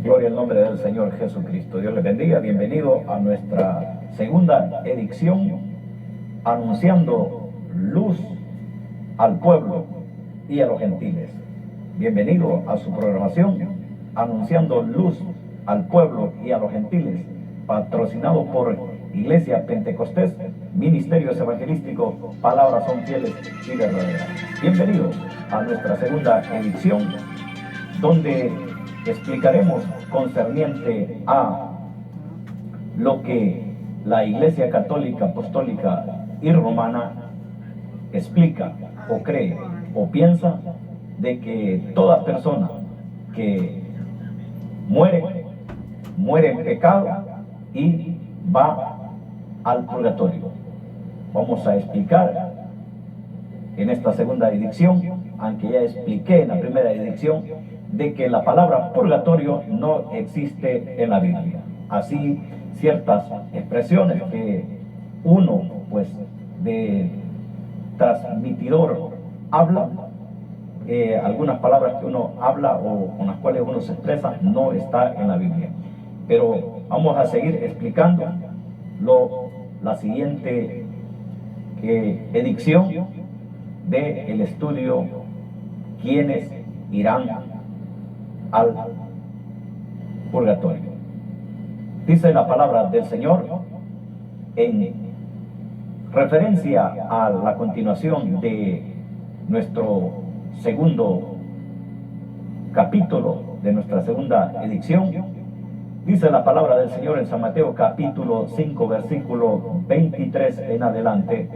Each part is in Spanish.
Gloria al nombre del Señor Jesucristo. Dios les bendiga. Bienvenido a nuestra segunda edición, anunciando luz al pueblo y a los gentiles. Bienvenido a su programación, anunciando luz al pueblo y a los gentiles, patrocinado por Iglesia Pentecostés, Ministerios Evangelísticos, Palabras Son Fieles y Verdaderas. Bienvenido a nuestra segunda edición, donde explicaremos concerniente a lo que la Iglesia Católica, Apostólica y Romana explica o cree o piensa de que toda persona que muere en pecado y va al purgatorio. Vamos a explicar en esta segunda edición, aunque ya expliqué en la primera edición, de que la palabra purgatorio no existe en la Biblia. Así, ciertas expresiones que uno, pues, de transmitidor habla, algunas palabras que uno habla o con las cuales uno se expresa, no está en la Biblia. Pero vamos a seguir explicando la siguiente edición del estudio, quienes irán al purgatorio. Dice la palabra del Señor en referencia a la continuación de nuestro segundo capítulo, de nuestra segunda edición. Dice la palabra del Señor en San Mateo capítulo 5, versículo 23 en adelante,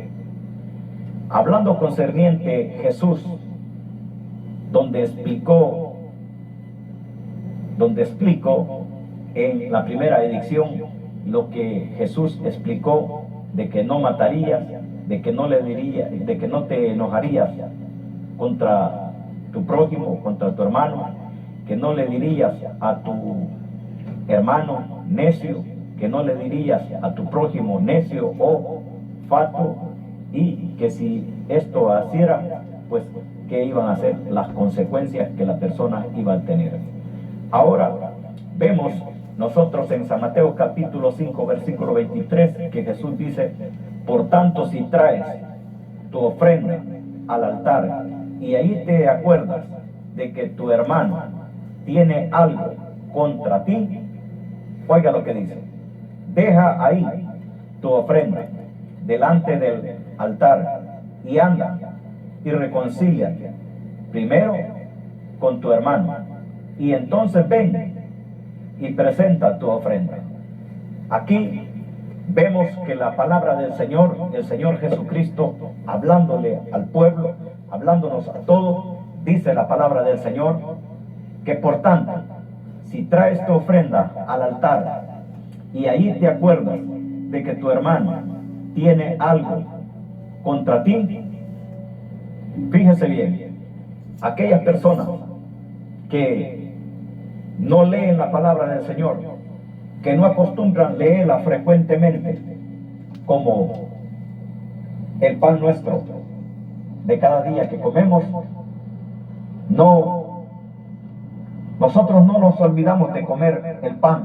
hablando concerniente Jesús, donde explicó en la primera edición lo que Jesús explicó de que no matarías, de que no te enojarías contra tu prójimo, contra tu hermano, que no le dirías a tu hermano necio, que no le dirías a tu prójimo necio o fatuo, y que si esto hiciera, pues que iban a ser las consecuencias que la persona iba a tener. Ahora vemos nosotros en San Mateo capítulo 5 versículo 23 que Jesús dice: por tanto, si traes tu ofrenda al altar y ahí te acuerdas de que tu hermano tiene algo contra ti, oiga lo que dice: deja ahí tu ofrenda delante del altar y anda y reconcíliate primero con tu hermano, y entonces ven y presenta tu ofrenda. Aquí vemos que la palabra del Señor, el Señor Jesucristo, hablándole al pueblo, hablándonos a todos, dice la palabra del Señor que por tanto, si traes tu ofrenda al altar y ahí te acuerdas de que tu hermano tiene algo contra ti, fíjese bien, aquellas personas que no leen la palabra del Señor, que no acostumbran leerla frecuentemente, como el pan nuestro de cada día que comemos, nosotros no nos olvidamos de comer el pan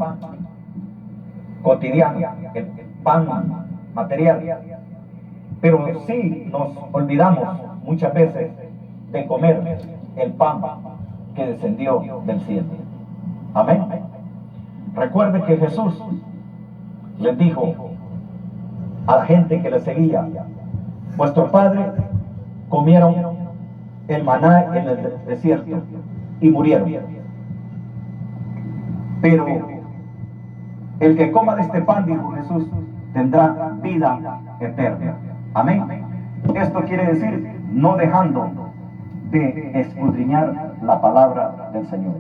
cotidiano, el pan material, pero sí nos olvidamos muchas veces de comer el pan que descendió del cielo. Amén. Recuerde que Jesús les dijo a la gente que le seguía: vuestros padres comieron el maná en el desierto y murieron, pero el que coma de este pan, dijo Jesús, tendrá vida eterna. Amén. Esto quiere decir no dejando de escudriñar la palabra del Señor.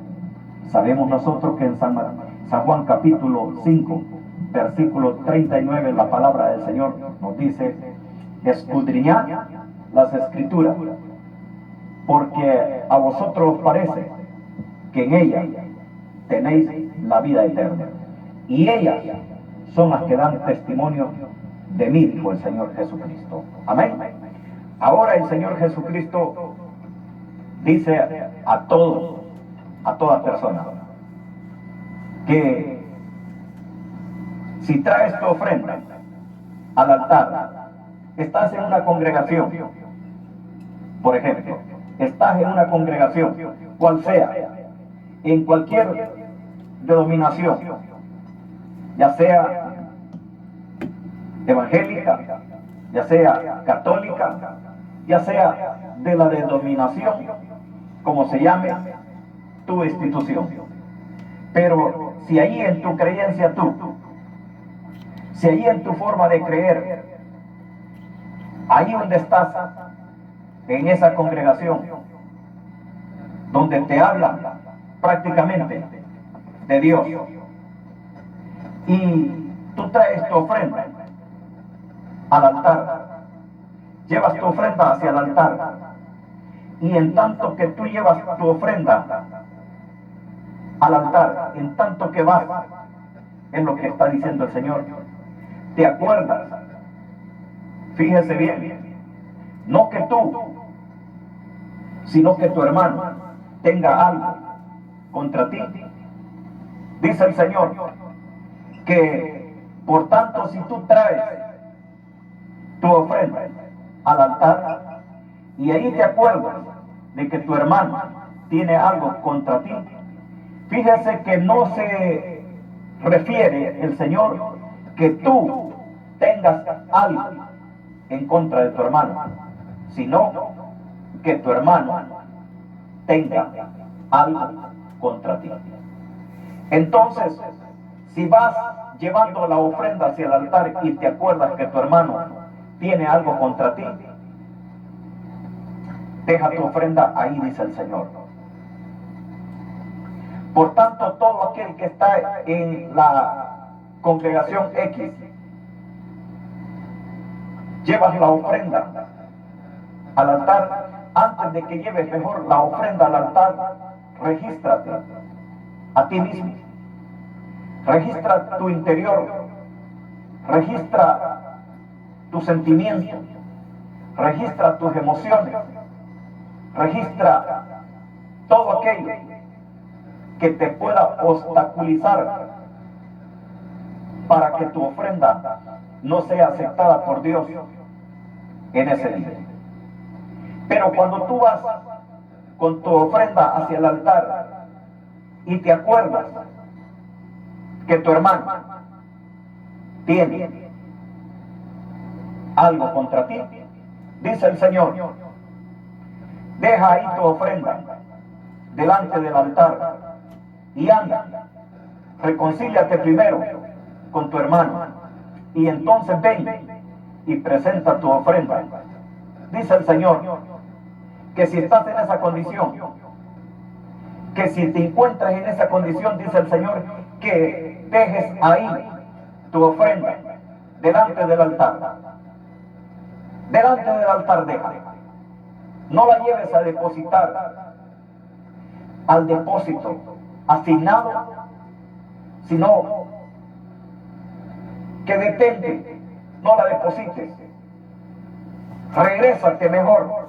Sabemos nosotros que en San Juan capítulo 5 versículo 39 la palabra del Señor nos dice: escudriñad las escrituras, porque a vosotros os parece que en ellas tenéis la vida eterna, y ellas son las que dan testimonio de mí, dijo el Señor Jesucristo. Amén. Ahora el Señor Jesucristo dice a todas personas: que si traes tu ofrenda al altar, estás en una congregación, por ejemplo, estás en una congregación, cual sea, en cualquier denominación, ya sea evangélica, ya sea católica, ya sea de la denominación, como se llame tu institución. Pero si ahí en tu creencia si ahí en tu forma de creer, ahí donde estás, en esa congregación, donde te hablan prácticamente de Dios, y tú traes tu ofrenda al altar, llevas tu ofrenda hacia el altar, y en tanto que tú llevas tu ofrenda al altar, en tanto que vas, es lo que está diciendo el Señor, te acuerdas, fíjese bien, no que tú, sino que tu hermano tenga algo contra ti. Dice el Señor que, por tanto, si tú traes tu ofrenda al altar y ahí te acuerdas de que tu hermano tiene algo contra ti, fíjese que no se refiere el Señor que tú tengas algo en contra de tu hermano, sino que tu hermano tenga algo contra ti. Entonces, si vas llevando la ofrenda hacia el altar y te acuerdas que tu hermano tiene algo contra ti, deja tu ofrenda ahí, dice el Señor. Por tanto, todo aquel que está en la congregación X, llevas la ofrenda al altar. Antes de que lleves mejor la ofrenda al altar, regístrate a ti mismo, registra tu interior, registra tus sentimientos, registra tus emociones, registra todo aquello que te pueda obstaculizar para que tu ofrenda no sea aceptada por Dios en ese día. Pero cuando tú vas con tu ofrenda hacia el altar y te acuerdas que tu hermano tiene algo contra ti, dice el Señor, deja ahí tu ofrenda delante del altar y anda, reconcíliate primero con tu hermano y entonces ven y presenta tu ofrenda. Dice el Señor que si estás en esa condición, que si te encuentras en esa condición, dice el Señor, que dejes ahí tu ofrenda delante del altar. Delante del altar deja. No la lleves a depositar al depósito asignado, sino que detente, no la deposites. Regrésate mejor,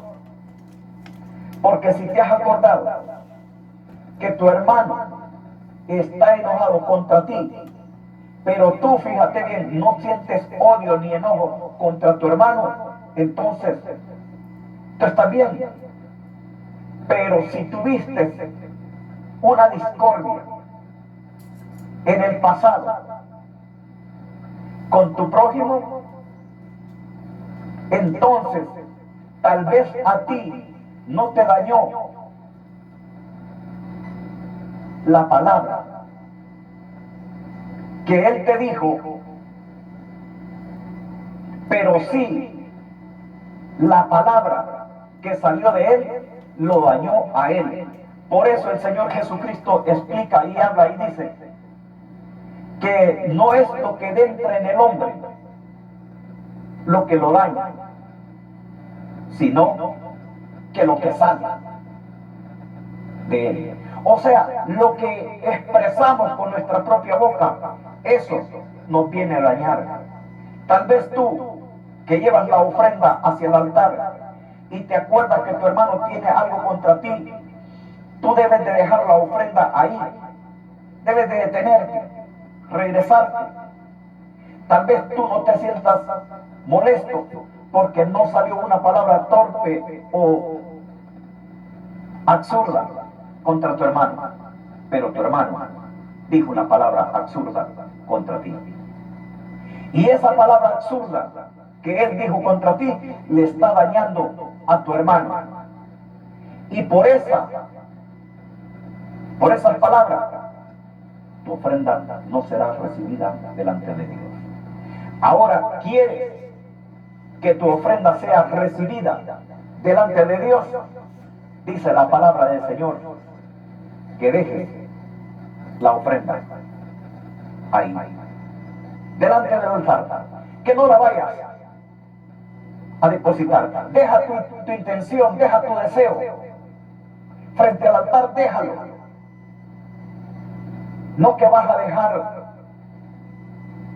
porque si te has acordado que tu hermano está enojado contra ti, pero tú, fíjate bien, no sientes odio ni enojo contra tu hermano, entonces tú estás bien. Pero si tuviste una discordia en el pasado con tu prójimo, entonces tal vez a ti no te dañó la palabra que él te dijo, pero sí la palabra que salió de él lo dañó a él. Por eso el Señor Jesucristo explica y habla y dice que no es lo que entra en el hombre lo que lo daña, sino que lo que sale de él. O sea, lo que expresamos con nuestra propia boca, eso nos viene a dañar. Tal vez tú, que llevas la ofrenda hacia el altar y te acuerdas que tu hermano tiene algo contra ti, tú debes de dejar la ofrenda ahí, debes de detenerte regresarte. Tal vez tú no te sientas molesto porque no salió una palabra torpe o absurda contra tu hermano, pero tu hermano dijo una palabra absurda contra ti. Y esa palabra absurda que él dijo contra ti le está dañando a tu hermano. Y por esas palabras, tu ofrenda no será recibida delante de Dios. Ahora, ¿quieres que tu ofrenda sea recibida delante de Dios? Dice la palabra del Señor que dejes la ofrenda ahí, delante del altar, que no la vayas a depositar. Deja tu intención, deja tu deseo frente al altar, déjalo. No que vas a dejar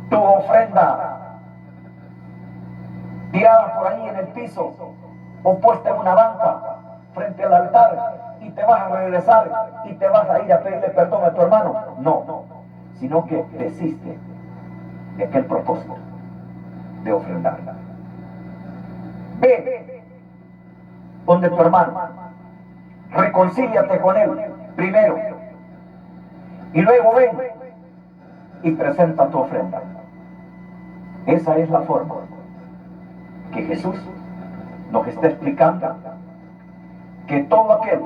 tu ofrenda tirada por ahí en el piso o puesta en una banca frente al altar y te vas a regresar y te vas a ir a pedirle perdón a tu hermano. No, sino que desiste de aquel propósito de ofrendarla. Ve donde tu hermano, reconcíliate con él primero y luego ven y presenta tu ofrenda. Esa es la forma que Jesús nos está explicando que todo aquel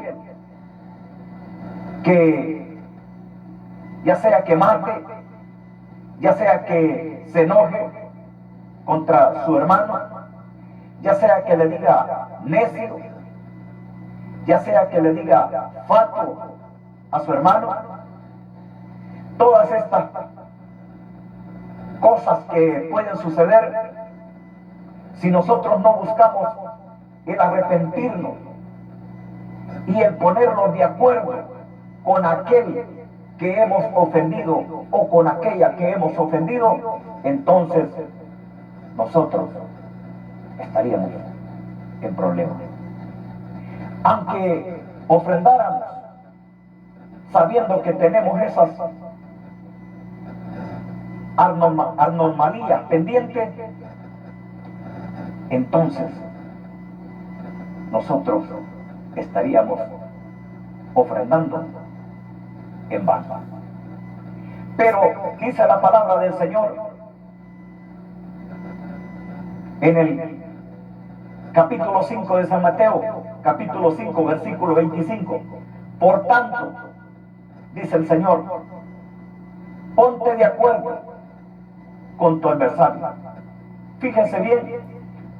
que ya sea que mate, ya sea que se enoje contra su hermano, ya sea que le diga necio, ya sea que le diga fatuo a su hermano, todas estas cosas que pueden suceder si nosotros no buscamos el arrepentirnos y el ponernos de acuerdo con aquel que hemos ofendido o con aquella que hemos ofendido, entonces nosotros estaríamos en problemas. Aunque ofrendáramos sabiendo que tenemos esas anomalías pendientes, entonces nosotros estaríamos ofrendando en vano. Pero dice la palabra del Señor en el capítulo 5 de San Mateo, capítulo 5, versículo 25. Por tanto, dice el Señor, ponte de acuerdo con tu adversario. Fíjense bien,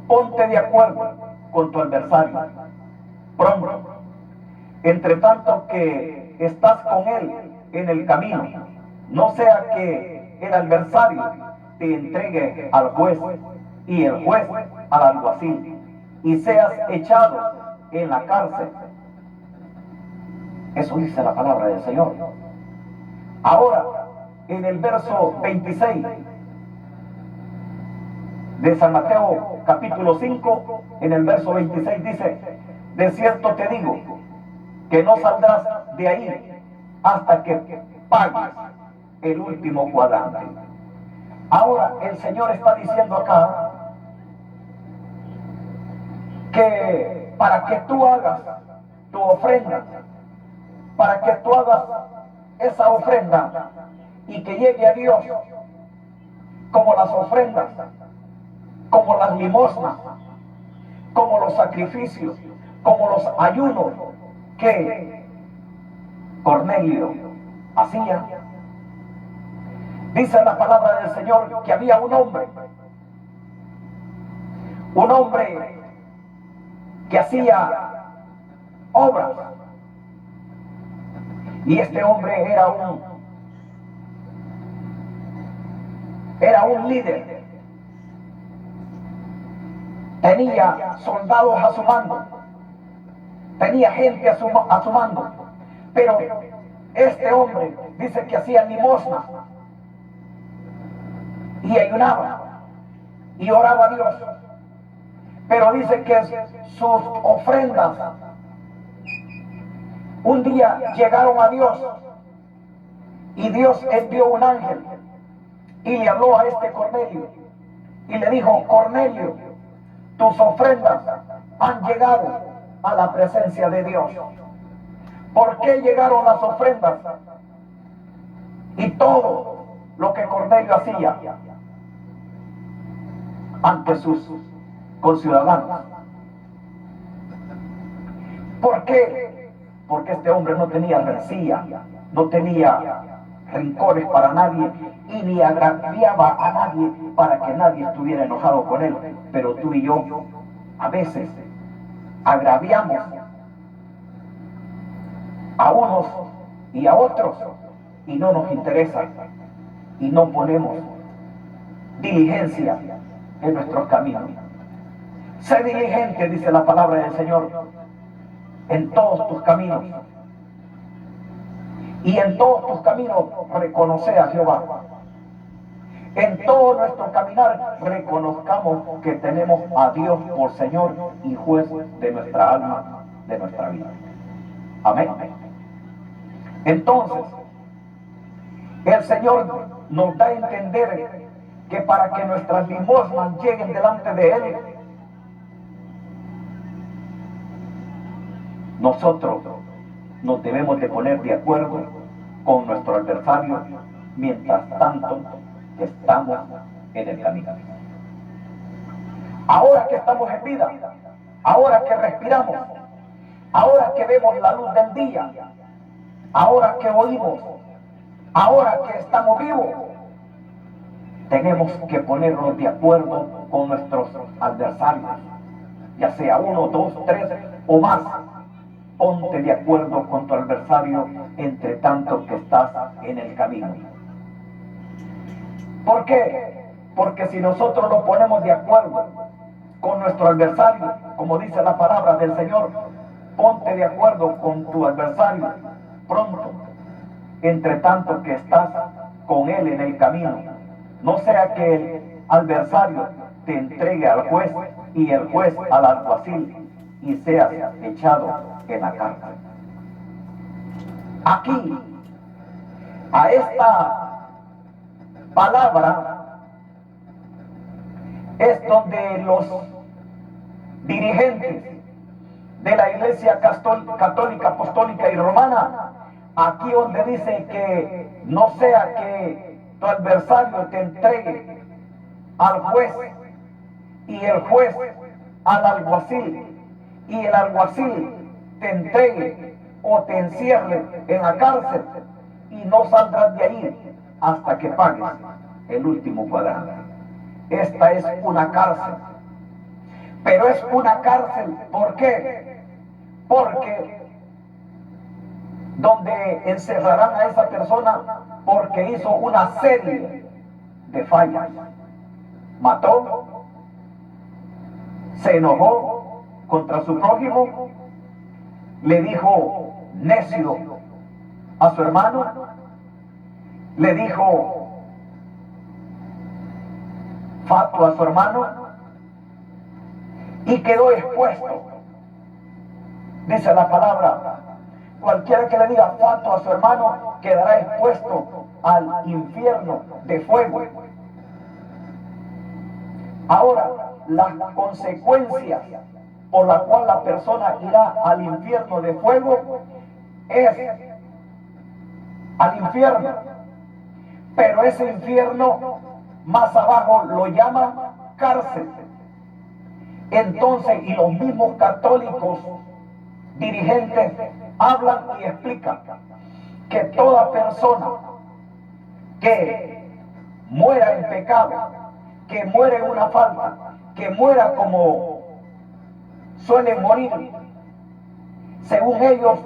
ponte de acuerdo con tu adversario pronto, entre tanto que estás con él en el camino, no sea que el adversario te entregue al juez y el juez al alguacil y seas echado en la cárcel. Eso dice la palabra del Señor. Ahora, en el verso 26 de San Mateo capítulo 5, en el verso 26 dice: de cierto te digo que no saldrás de ahí hasta que pagues el último cuadrante. Ahora el Señor está diciendo acá que para que tú hagas tu ofrenda, para que tú hagas esa ofrenda y que llegue a Dios, como las ofrendas, como las limosnas, como los sacrificios, como los ayunos que Cornelio hacía. Dice la palabra del Señor que había un hombre que hacía obras, y este hombre era un líder. Tenía soldados a su mando, tenía gente a su mando, pero este hombre dice que hacía limosna y ayunaba y oraba a Dios, pero dice que sus ofrendas un día llegaron a Dios y Dios envió un ángel y le habló a este Cornelio y le dijo: Cornelio, tus ofrendas han llegado a la presencia de Dios. ¿Por qué llegaron las ofrendas y todo lo que Cornelio hacía ante sus conciudadanos? ¿Por qué? Porque este hombre no tenía rencilla, no tenía rencores para nadie y ni agraviaba a nadie para que nadie estuviera enojado con él. Pero tú y yo a veces agraviamos a unos y a otros y no nos interesa y no ponemos diligencia en nuestros caminos. Sé diligente, dice la palabra del Señor, en todos tus caminos, y en todos tus caminos reconoce a Jehová. En todo nuestro caminar reconozcamos que tenemos a Dios por Señor y juez de nuestra alma, de nuestra vida. Amén. Entonces, el Señor nos da a entender que para que nuestras limosnas lleguen delante de Él, nosotros nos debemos de poner de acuerdo con nuestro adversario mientras tanto que estamos en el camino. Ahora que estamos en vida, ahora que respiramos, ahora que vemos la luz del día, ahora que oímos, ahora que estamos vivos, tenemos que ponernos de acuerdo con nuestros adversarios, ya sea 1, 2, 3 o más. Ponte de acuerdo con tu adversario entre tanto que estás en el camino. ¿Por qué? Porque si nosotros nos ponemos de acuerdo con nuestro adversario, como dice la palabra del Señor, ponte de acuerdo con tu adversario pronto, entre tanto que estás con él en el camino. No sea que el adversario te entregue al juez y el juez al alguacil y seas echado en la cárcel. Aquí, a esta palabra, es donde los dirigentes de la Iglesia Católica, Apostólica y Romana, aquí donde dice que no sea que tu adversario te entregue al juez y el juez al alguacil y el alguacil te entregue o te encierre en la cárcel y no saldrás de ahí hasta que pagues el último cuadrante. Esta es una cárcel, pero es una cárcel, ¿por qué? Porque donde encerrarán a esa persona porque hizo una serie de fallas. Mató, se enojó contra su prójimo, le dijo necio a su hermano, le dijo fatuo a su hermano y quedó expuesto. Dice la palabra, cualquiera que le diga fatuo a su hermano quedará expuesto al infierno de fuego. Ahora, las consecuencias por la cual la persona irá al infierno de fuego es al infierno, pero ese infierno más abajo lo llaman cárcel. Entonces, y los mismos católicos dirigentes hablan y explican que toda persona que muera en pecado, que muera en una falta, que muera como suelen morir, según ellos,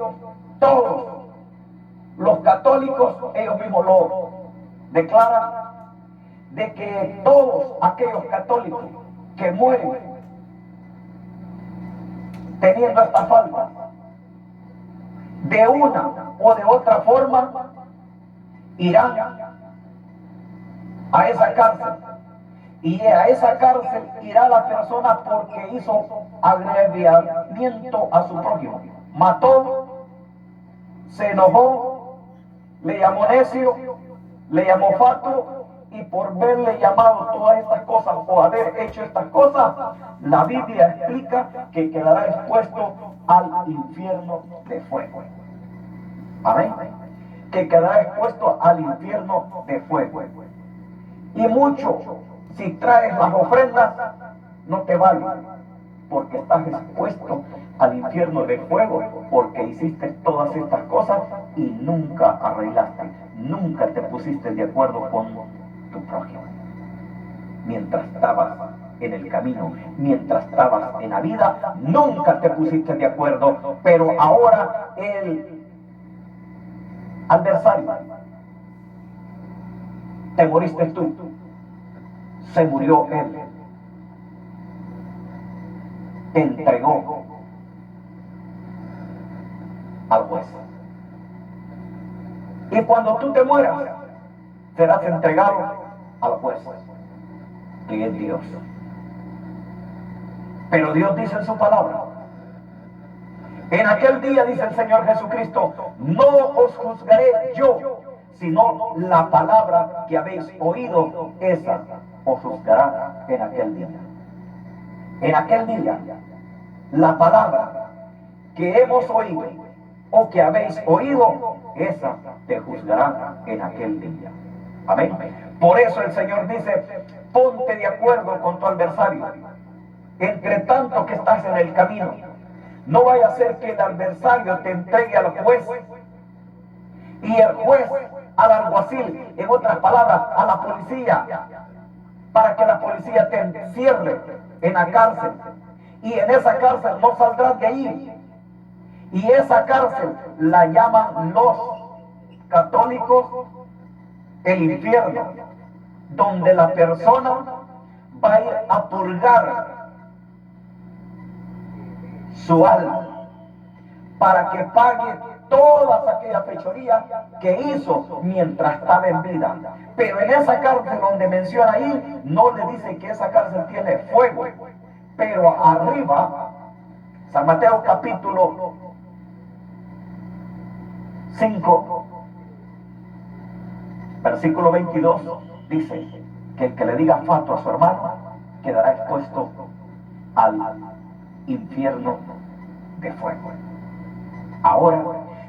todos los católicos, ellos mismos lo declaran, de que todos aquellos católicos que mueren teniendo esta falta, de una o de otra forma, irán a esa cárcel. Y a esa cárcel irá la persona porque hizo agravamiento a su prójimo. Mató, se enojó, le llamó necio, le llamó fatuo y por verle llamado todas estas cosas o haber hecho estas cosas, la Biblia explica que quedará expuesto al infierno de fuego. Amén. Que quedará expuesto al infierno de fuego. Y mucho, si traes las ofrendas, no te vale, porque estás expuesto al infierno de fuego, porque hiciste todas estas cosas y nunca arreglaste, nunca te pusiste de acuerdo con tu prójimo. Mientras estabas en el camino, mientras estabas en la vida, nunca te pusiste de acuerdo, pero ahora el adversario, te moriste tú, se murió él, te entregó al juez. Y cuando tú te mueras, serás entregado al juez, que es Dios. Pero Dios dice en su palabra, en aquel día, dice el Señor Jesucristo, no os juzgaré yo, sino la palabra que habéis oído, esa os juzgará en aquel día. En aquel día, la palabra que hemos oído o que habéis oído, esa te juzgará en aquel día. Amén. Por eso el Señor dice, ponte de acuerdo con tu adversario, entre tanto que estás en el camino. No vaya a ser que el adversario te entregue al juez y el juez al alguacil, en otras palabras, a la policía, para que la policía te encierre en la cárcel. Y en esa cárcel no saldrás de ahí. Y esa cárcel la llaman los católicos el infierno, donde la persona va a ir a purgar su alma para que pague todas aquellas fechorías que hizo mientras estaba en vida. Pero en esa cárcel donde menciona ahí, no le dice que esa cárcel tiene fuego, pero arriba, San Mateo capítulo 5, versículo 22, dice que el que le diga fato a su hermano quedará expuesto al infierno de fuego. Ahora,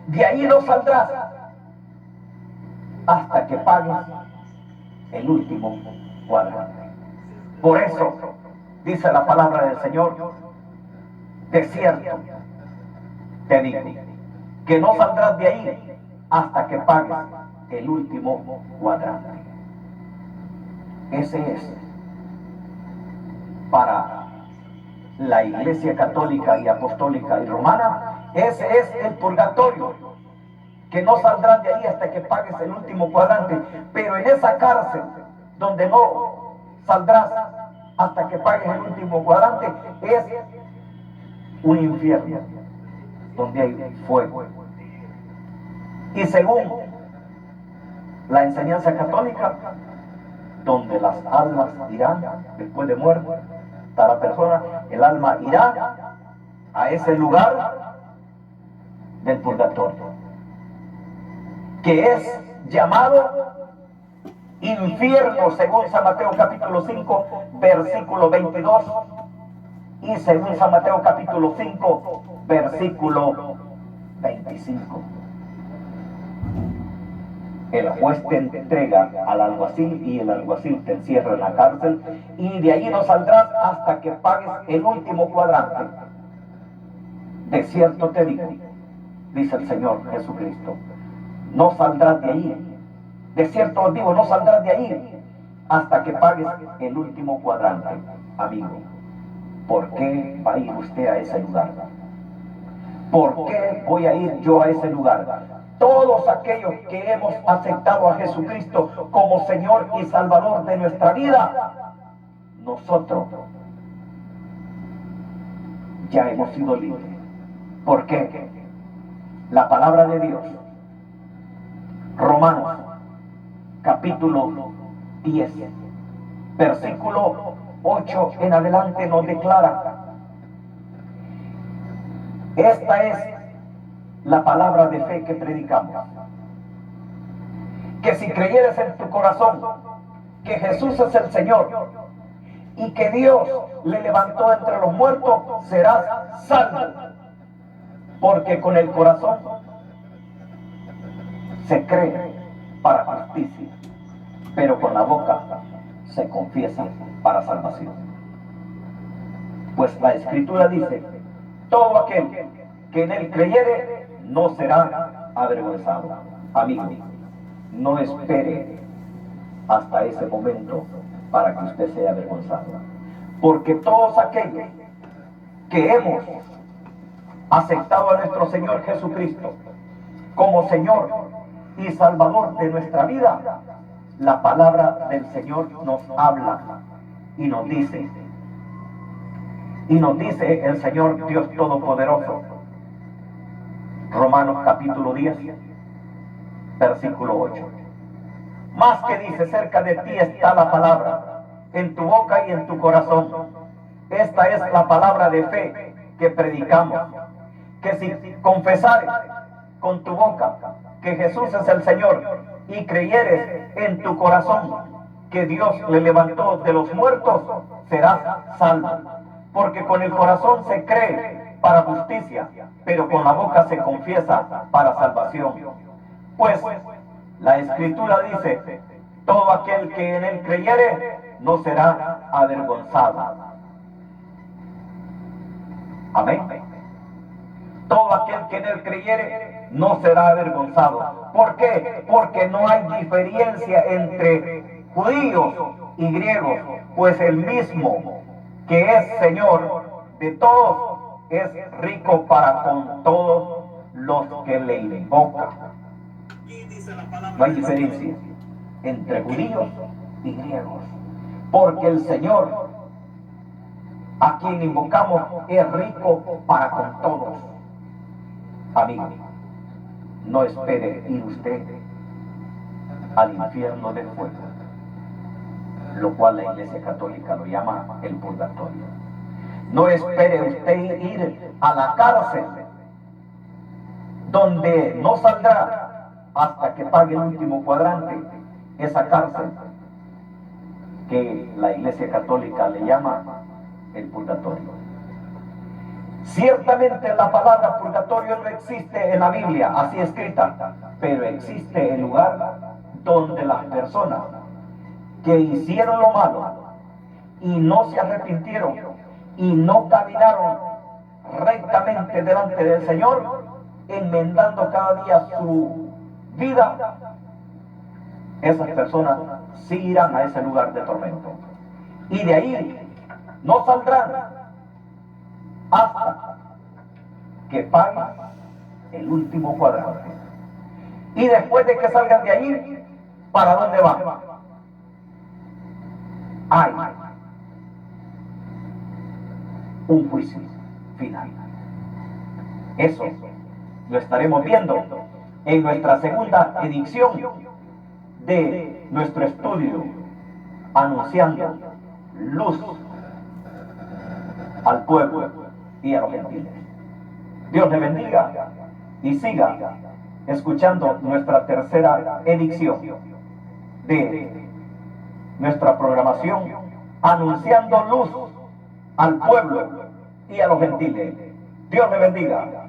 de ahí no saldrás hasta que pagues el último cuadrante. Por eso dice la palabra del Señor, de cierto te digo que no saldrás de ahí hasta que pagues el último cuadrante. Ese es para la Iglesia católica y apostólica y romana, ese es el purgatorio, que no saldrás de ahí hasta que pagues el último cuadrante. Pero en esa cárcel donde no saldrás hasta que pagues el último cuadrante, es un infierno donde hay fuego. Y según la enseñanza católica, donde las almas irán después de muerte, está la persona, el alma irá a ese lugar del purgatorio, que es llamado infierno, según San Mateo capítulo 5, versículo 22, y según San Mateo capítulo 5, versículo 25. El juez te entrega al alguacil y el alguacil te encierra en la cárcel, y de allí no saldrás hasta que pagues el último cuadrante. De cierto te digo, dice el Señor Jesucristo, no saldrás de ahí. De cierto os digo, no saldrás de ahí hasta que pagues el último cuadrante. Amigo, ¿por qué va a ir usted a ese lugar? ¿Por qué voy a ir yo a ese lugar? Todos aquellos que hemos aceptado a Jesucristo como Señor y Salvador de nuestra vida, nosotros ya hemos sido libres. ¿Por qué? La palabra de Dios, Romanos capítulo 10, versículo 8 en adelante, nos declara: esta es la palabra de fe que predicamos, que si creyeres en tu corazón que Jesús es el Señor y que Dios le levantó entre los muertos, serás salvo. Porque con el corazón se cree para justicia, pero con la boca se confiesa para salvación. Pues la Escritura dice, todo aquel que en él creyere no será avergonzado. Amigo, no espere hasta ese momento para que usted sea avergonzado. Porque todos aquellos que hemos aceptado a nuestro Señor Jesucristo como Señor y Salvador de nuestra vida, la palabra del Señor nos habla y nos dice el Señor Dios Todopoderoso, Romanos capítulo 10, versículo 8. Más que dice, cerca de ti está la palabra, en tu boca y en tu corazón. Esta es la palabra de fe que predicamos, que si confesares con tu boca que Jesús es el Señor y creyeres en tu corazón que Dios le levantó de los muertos, serás salvo. Porque con el corazón se cree para justicia, pero con la boca se confiesa para salvación. Pues la Escritura dice, todo aquel que en él creyere no será avergonzado. Amén. Todo aquel que en él creyere no será avergonzado. ¿Por qué? Porque no hay diferencia entre judíos y griegos, pues el mismo que es Señor de todos es rico para con todos los que le invocan. No hay diferencia entre judíos y griegos, porque el Señor a quien invocamos es rico para con todos. Amigo, no espere ir usted al infierno de fuego, lo cual la Iglesia Católica lo llama el purgatorio. No espere usted ir a la cárcel, donde no saldrá hasta que pague el último cuadrante, esa cárcel que la Iglesia Católica le llama el purgatorio. Ciertamente la palabra purgatorio no existe en la Biblia así escrita, pero existe el lugar donde las personas que hicieron lo malo y no se arrepintieron y no caminaron rectamente delante del Señor, enmendando cada día su vida, esas personas sí irán a ese lugar de tormento. Y de ahí no saldrán hasta que paguen el último cuadrante. Y después de que salgan de allí, ¿para dónde van? Hay un juicio final. Eso lo estaremos viendo en nuestra segunda edición de nuestro estudio, anunciando luz al pueblo y a los gentiles. Dios le bendiga y siga escuchando nuestra tercera edición de nuestra programación, anunciando luz al pueblo y a los gentiles. Dios le bendiga.